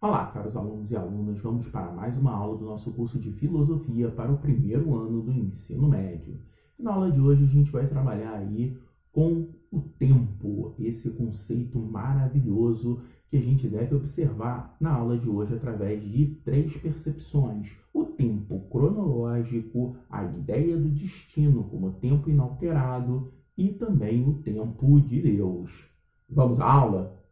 Olá, caros alunos e alunas, vamos para mais uma aula do nosso curso de Filosofia para o primeiro ano do ensino médio. Na aula de hoje a gente vai trabalhar aí com o tempo, esse conceito maravilhoso que a gente deve observar na aula de hoje através de três percepções: o tempo cronológico, a ideia do destino como tempo inalterado e também o tempo de Deus. Vamos à aula?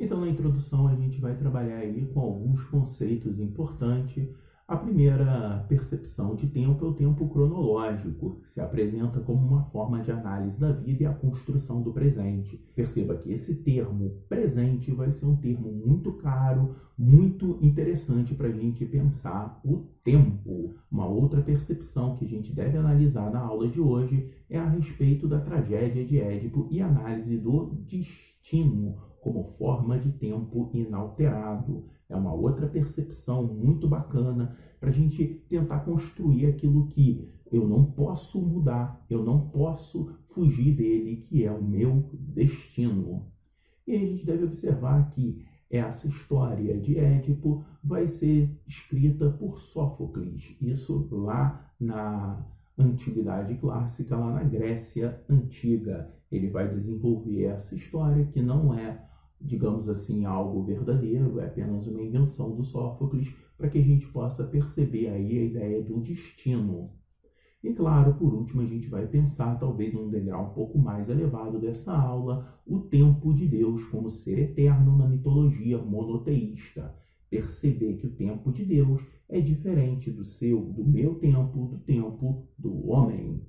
Então, na introdução, a gente vai trabalhar aí com alguns conceitos importantes. A primeira percepção de tempo é o tempo cronológico, que se apresenta como uma forma de análise da vida e a construção do presente. Perceba que esse termo presente vai ser um termo muito caro, muito interessante para a gente pensar o tempo. Uma outra percepção que a gente deve analisar na aula de hoje é a respeito da tragédia de Édipo e análise do destino como forma de tempo inalterado. É uma outra percepção muito bacana para a gente tentar construir aquilo que eu não posso mudar, eu não posso fugir dele, que é o meu destino. E a gente deve observar que essa história de Édipo vai ser escrita por Sófocles, isso lá na Antiguidade Clássica, lá na Grécia Antiga. Ele vai desenvolver essa história que não é, digamos assim, algo verdadeiro, é apenas uma invenção do Sófocles, para que a gente possa perceber aí a ideia do destino. E claro, por último, a gente vai pensar, talvez um degrau um pouco mais elevado dessa aula, o tempo de Deus como ser eterno na mitologia monoteísta. Perceber que o tempo de Deus é diferente do meu tempo, do tempo do homem.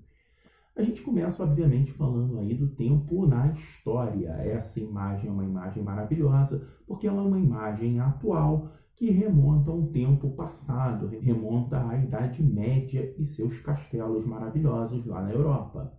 A gente começa, obviamente, falando aí do tempo na história. Essa imagem é uma imagem maravilhosa, porque ela é uma imagem atual que remonta a um tempo passado, remonta à Idade Média e seus castelos maravilhosos lá na Europa.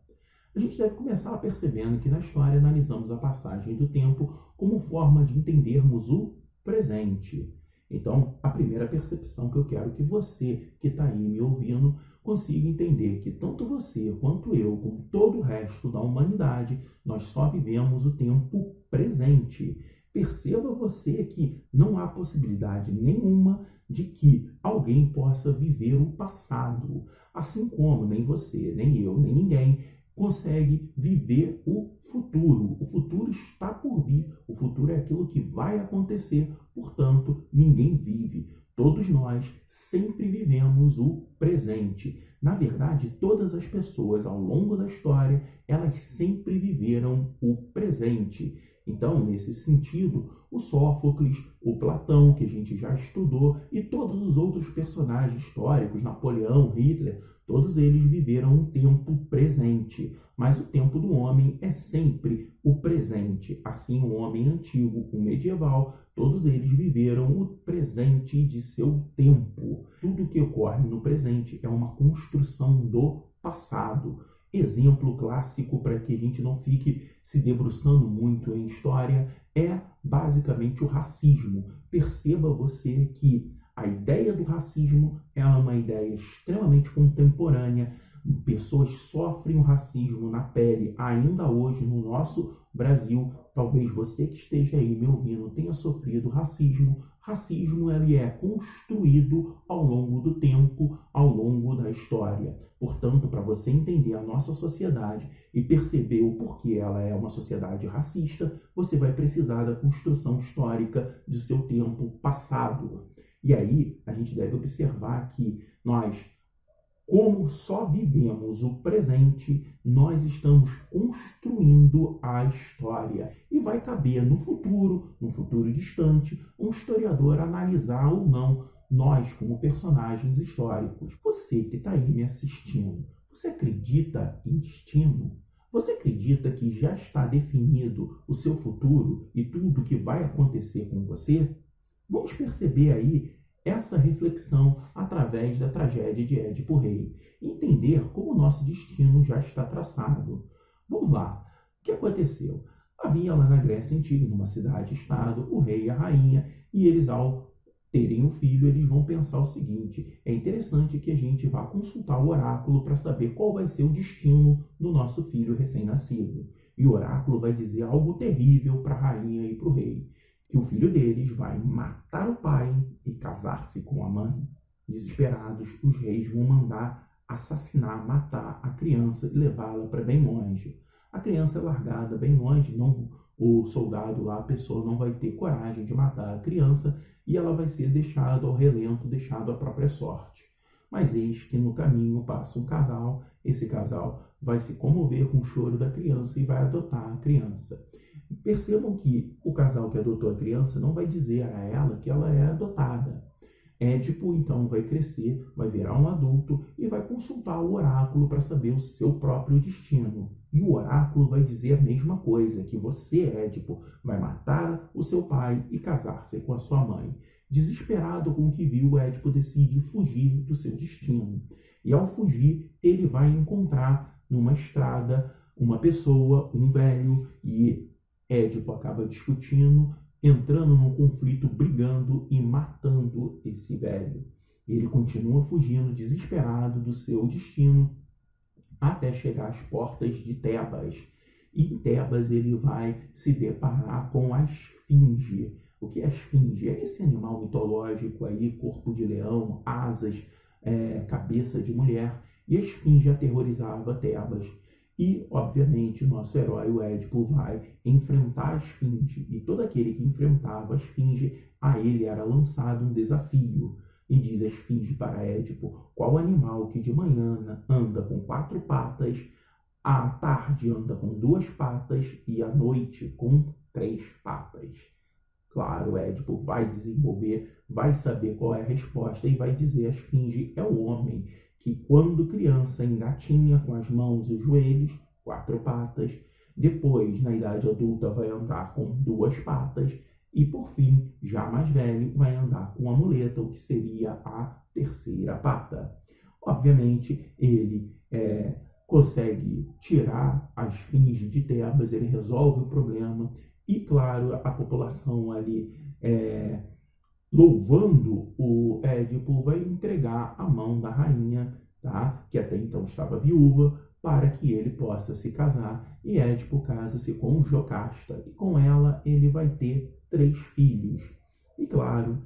A gente deve começar percebendo que na história analisamos a passagem do tempo como forma de entendermos o presente. Então, a primeira percepção que eu quero que você que está aí me ouvindo consiga entender que tanto você quanto eu, como todo o resto da humanidade, nós só vivemos o tempo presente. Perceba você que não há possibilidade nenhuma de que alguém possa viver o passado, assim como nem você, nem eu, nem ninguém consegue viver o futuro. O futuro está por vir, o futuro é aquilo que vai acontecer, portanto, ninguém vive. Todos nós sempre vivemos o presente. Na verdade, todas as pessoas ao longo da história, elas sempre viveram o presente. Então, nesse sentido, o Sófocles, o Platão, que a gente já estudou, e todos os outros personagens históricos, Napoleão, Hitler, todos eles viveram um tempo presente. Mas o tempo do homem é sempre o presente. Assim, o homem antigo, o medieval, todos eles viveram o presente de seu tempo. Tudo que ocorre no presente é uma construção do passado. Exemplo clássico para que a gente não fique se debruçando muito em história é basicamente o racismo. Perceba você que a ideia do racismo é uma ideia extremamente contemporânea. Pessoas sofrem o racismo na pele ainda hoje no nosso Brasil. Talvez você que esteja aí me ouvindo tenha sofrido racismo. Racismo ele é construído ao longo do tempo, ao longo da história. Portanto, para você entender a nossa sociedade e perceber o porquê ela é uma sociedade racista, você vai precisar da construção histórica de seu tempo passado. E aí, a gente deve observar que nós, como só vivemos o presente, nós estamos construindo a história. E vai caber no futuro distante, um historiador analisar ou não nós como personagens históricos. Você que está aí me assistindo, você acredita em destino? Você acredita que já está definido o seu futuro e tudo o que vai acontecer com você? Vamos perceber aí essa reflexão através da tragédia de Édipo Rei. Entender como o nosso destino já está traçado. Vamos lá. O que aconteceu? Havia lá na Grécia Antiga, numa cidade-estado, o rei e a rainha, e eles, ao terem um filho, eles vão pensar o seguinte: é interessante que a gente vá consultar o oráculo para saber qual vai ser o destino do nosso filho recém-nascido. E o oráculo vai dizer algo terrível para a rainha e para o rei, que o filho deles vai matar o pai e casar-se com a mãe. Desesperados, os reis vão mandar assassinar, matar a criança e levá-la para bem longe. A criança é largada bem longe, não, o soldado lá, a pessoa não vai ter coragem de matar a criança e ela vai ser deixada ao relento, deixada à própria sorte. Mas eis que no caminho passa um casal, esse casal vai se comover com o choro da criança e vai adotar a criança. Percebam que o casal que adotou a criança não vai dizer a ela que ela é adotada. Édipo, então, vai crescer, vai virar um adulto e vai consultar o oráculo para saber o seu próprio destino. E o oráculo vai dizer a mesma coisa, que você, Édipo, vai matar o seu pai e casar-se com a sua mãe. Desesperado com o que viu, Édipo decide fugir do seu destino. E ao fugir, ele vai encontrar numa estrada uma pessoa, um velho, e Édipo acaba discutindo, entrando num conflito, brigando e matando esse velho. Ele continua fugindo, desesperado do seu destino, até chegar às portas de Tebas. E em Tebas ele vai se deparar com a esfinge. O que é a esfinge? É esse animal mitológico aí, corpo de leão, asas, cabeça de mulher. E a esfinge aterrorizava Tebas. E, obviamente, o nosso herói, o Édipo, vai enfrentar a esfinge. E todo aquele que enfrentava a esfinge, a ele era lançado um desafio. E diz a esfinge para Édipo: qual animal que de manhã anda com 4 patas, à tarde anda com 2 patas e à noite com 3 patas? Claro, Édipo vai desenvolver, vai saber qual é a resposta e vai dizer: a esfinge é o homem que quando criança engatinha com as mãos e os joelhos, 4 patas, depois na idade adulta vai andar com 2 patas e por fim, já mais velho, vai andar com a muleta, o que seria a 3ª pata. Obviamente, ele consegue tirar a esfinge de Tebas, ele resolve o problema e, claro, a população ali louvando o Édipo, vai entregar a mão da rainha, tá? Que até então estava viúva, para que ele possa se casar. E Édipo casa-se com Jocasta, e com ela ele vai ter 3 filhos. E claro,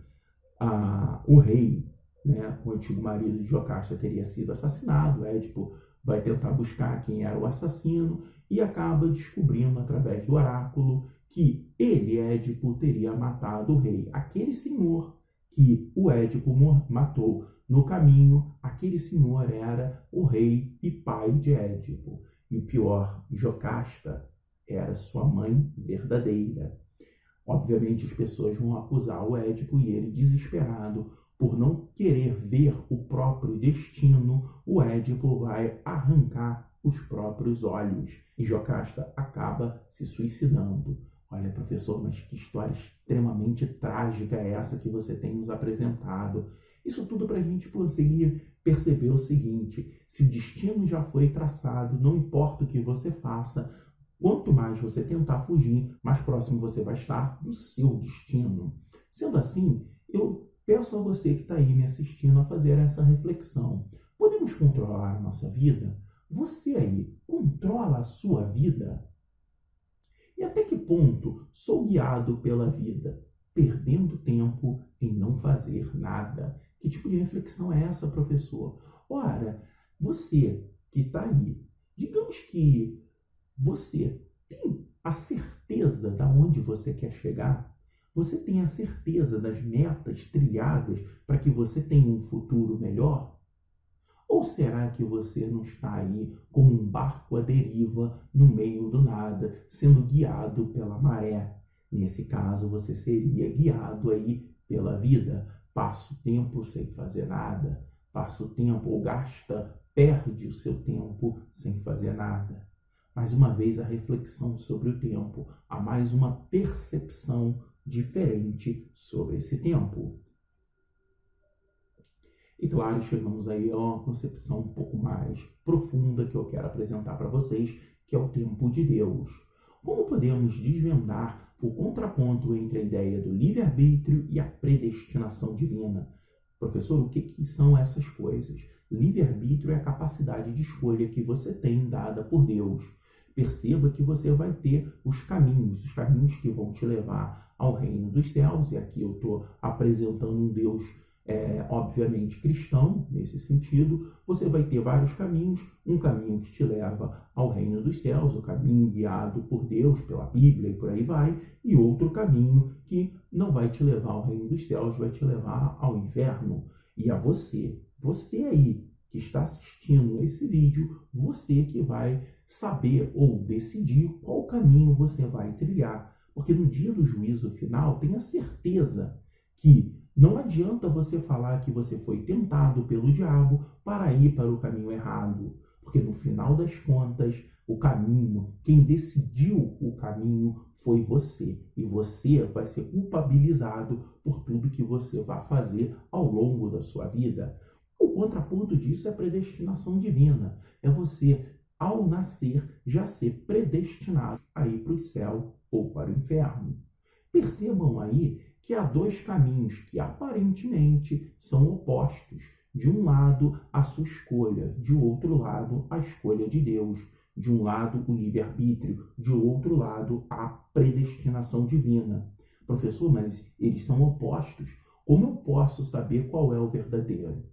o rei, né, o antigo marido de Jocasta, teria sido assassinado. Édipo vai tentar buscar quem era o assassino e acaba descobrindo através do oráculo que ele, Édipo, teria matado o rei. Aquele senhor que o Édipo matou no caminho, aquele senhor era o rei e pai de Édipo. E o pior, Jocasta era sua mãe verdadeira. Obviamente as pessoas vão acusar o Édipo e ele, desesperado por não querer ver o próprio destino, o Édipo vai arrancar os próprios olhos e Jocasta acaba se suicidando. Olha, professor, mas que história extremamente trágica é essa que você tem nos apresentado? Isso tudo para a gente conseguir perceber o seguinte: se o destino já foi traçado, não importa o que você faça, quanto mais você tentar fugir, mais próximo você vai estar do seu destino. Sendo assim, eu peço a você que está aí me assistindo a fazer essa reflexão. Podemos controlar a nossa vida? Você aí, controla a sua vida? E até que ponto sou guiado pela vida, perdendo tempo em não fazer nada? Que tipo de reflexão é essa, professor? Ora, você que está aí, digamos que você tem a certeza de onde você quer chegar? Você tem a certeza das metas trilhadas para que você tenha um futuro melhor? Ou será que você não está aí como um barco à deriva no meio do nada, sendo guiado pela maré? Nesse caso, você seria guiado aí pela vida. Passa o tempo sem fazer nada, passa o tempo ou perde o seu tempo sem fazer nada. Mais uma vez, a reflexão sobre o tempo, há mais uma percepção diferente sobre esse tempo. E claro, chegamos aí a uma concepção um pouco mais profunda que eu quero apresentar para vocês, que é o tempo de Deus. Como podemos desvendar o contraponto entre a ideia do livre-arbítrio e a predestinação divina? Professor, o que são essas coisas? Livre-arbítrio é a capacidade de escolha que você tem dada por Deus. Perceba que você vai ter os caminhos que vão te levar ao reino dos céus, e aqui eu estou apresentando um Deus obviamente cristão, nesse sentido. Você vai ter vários caminhos, um caminho que te leva ao reino dos céus, o caminho guiado por Deus, pela Bíblia e por aí vai, e outro caminho que não vai te levar ao reino dos céus, vai te levar ao inferno. E a você aí que está assistindo esse vídeo, você que vai saber ou decidir qual caminho você vai trilhar, porque no dia do juízo final, tenha certeza que não adianta você falar que você foi tentado pelo diabo para ir para o caminho errado, porque no final das contas, o caminho, quem decidiu o caminho foi você, e você vai ser culpabilizado por tudo que você vai fazer ao longo da sua vida. O contraponto disso é a predestinação divina, é você, ao nascer, já ser predestinado a ir para o céu ou para o inferno. Percebam aí que há dois caminhos que aparentemente são opostos. De um lado, a sua escolha, de outro lado, a escolha de Deus. De um lado, o livre-arbítrio, de outro lado, a predestinação divina. Professor, mas eles são opostos. Como eu posso saber qual é o verdadeiro?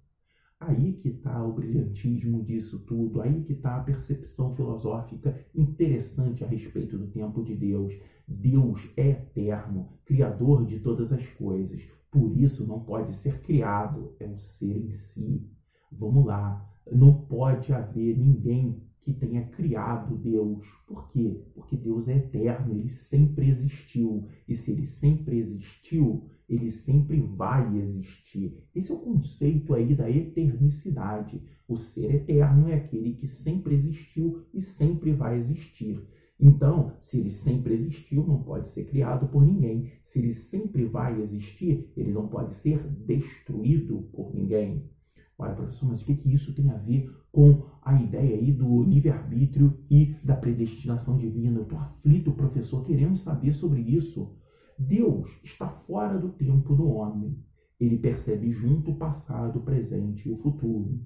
Aí que está o brilhantismo disso tudo, aí que está a percepção filosófica interessante a respeito do tempo de Deus. Deus é eterno, criador de todas as coisas, por isso não pode ser criado, é um ser em si. Vamos lá, não pode haver ninguém que tenha criado Deus. Por quê? Porque Deus é eterno, ele sempre existiu, e se ele sempre existiu, ele sempre vai existir. Esse é o conceito aí da eternicidade. O ser eterno é aquele que sempre existiu e sempre vai existir. Então, se ele sempre existiu, não pode ser criado por ninguém. Se ele sempre vai existir, ele não pode ser destruído por ninguém. Olha, professor, mas o que isso tem a ver com a ideia aí do livre-arbítrio e da predestinação divina? Eu estou aflito, professor, querendo saber sobre isso. Deus está fora do tempo do homem. Ele percebe junto o passado, o presente e o futuro.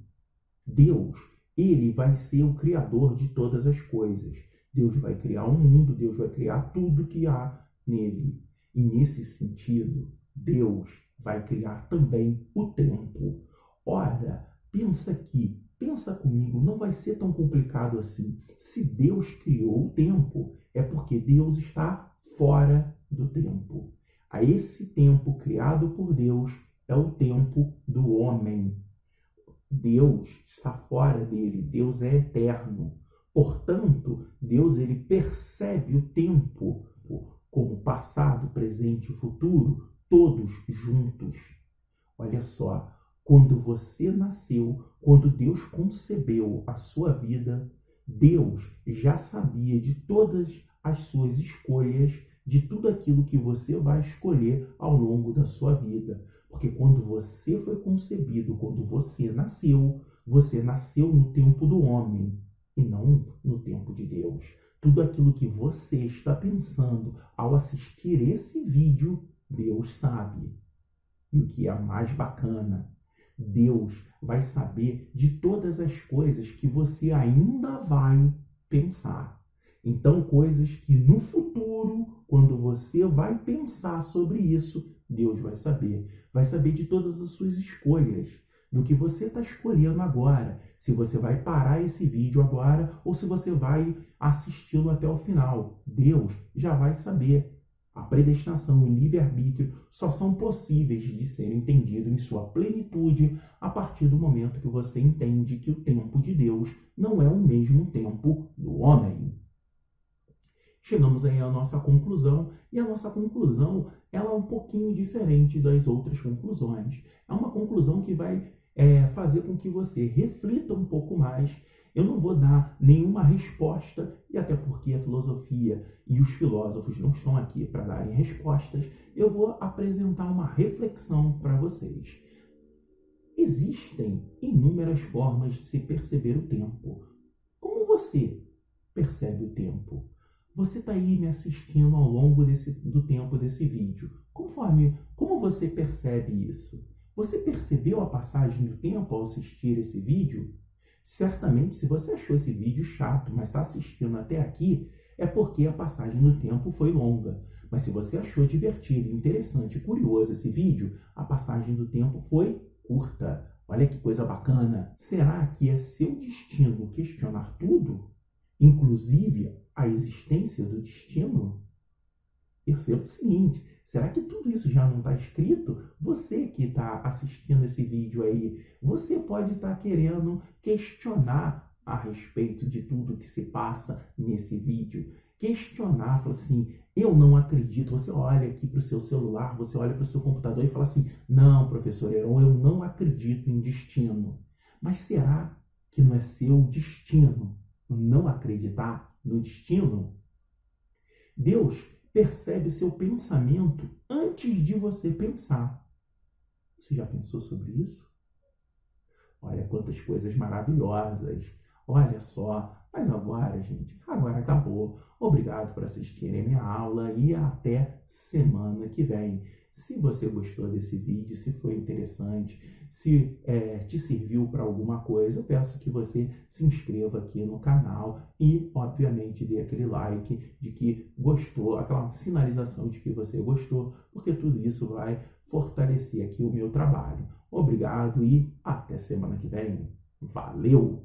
Deus, ele vai ser o criador de todas as coisas. Deus vai criar um mundo, Deus vai criar tudo que há nele. E nesse sentido, Deus vai criar também o tempo. Ora, pensa comigo, não vai ser tão complicado assim. Se Deus criou o tempo, é porque Deus está fora do tempo. A esse tempo criado por Deus é o tempo do homem. Deus está fora dele, Deus é eterno. Portanto, Deus ele percebe o tempo como passado, presente e futuro, todos juntos. Olha só, quando você nasceu, quando Deus concebeu a sua vida, Deus já sabia de todas as suas escolhas, de tudo aquilo que você vai escolher ao longo da sua vida. Porque quando você foi concebido, quando você nasceu no tempo do homem e não no tempo de Deus. Tudo aquilo que você está pensando ao assistir esse vídeo, Deus sabe. E o que é mais bacana, Deus vai saber de todas as coisas que você ainda vai pensar. Então, coisas que no futuro, quando você vai pensar sobre isso, Deus vai saber. Vai saber de todas as suas escolhas, do que você está escolhendo agora. Se você vai parar esse vídeo agora ou se você vai assisti-lo até o final. Deus já vai saber. A predestinação e o livre-arbítrio só são possíveis de serem entendidos em sua plenitude a partir do momento que você entende que o tempo de Deus não é o mesmo tempo do homem. Chegamos aí à nossa conclusão, e a nossa conclusão ela é um pouquinho diferente das outras conclusões. É uma conclusão que vai fazer com que você reflita um pouco mais. Eu não vou dar nenhuma resposta, e até porque a filosofia e os filósofos não estão aqui para darem respostas, eu vou apresentar uma reflexão para vocês. Existem inúmeras formas de se perceber o tempo. Como você percebe o tempo? você está aí me assistindo ao longo do tempo desse vídeo. Como você percebe isso? Você percebeu a passagem do tempo ao assistir esse vídeo? Certamente, se você achou esse vídeo chato, mas está assistindo até aqui, é porque a passagem do tempo foi longa. Mas se você achou divertido, interessante e curioso esse vídeo, a passagem do tempo foi curta. Olha que coisa bacana. Será que é seu destino questionar tudo? Inclusive a existência do destino? Perceba o seguinte, será que tudo isso já não está escrito? Você que está assistindo esse vídeo aí, você pode estar querendo questionar a respeito de tudo que se passa nesse vídeo. Questionar, falar assim, eu não acredito. Você olha aqui para o seu celular, você olha para o seu computador e fala assim, não, professor Heron, eu não acredito em destino. Mas será que não é seu destino não acreditar no destino? Deus percebe seu pensamento antes de você pensar. Você já pensou sobre isso? Olha quantas coisas maravilhosas. Olha só. Mas agora, gente, agora acabou. Obrigado por assistirem a minha aula e até semana que vem. Se você gostou desse vídeo, se foi interessante, se te serviu para alguma coisa, eu peço que você se inscreva aqui no canal e, obviamente, dê aquele like de que gostou, aquela sinalização de que você gostou, porque tudo isso vai fortalecer aqui o meu trabalho. Obrigado e até semana que vem. Valeu!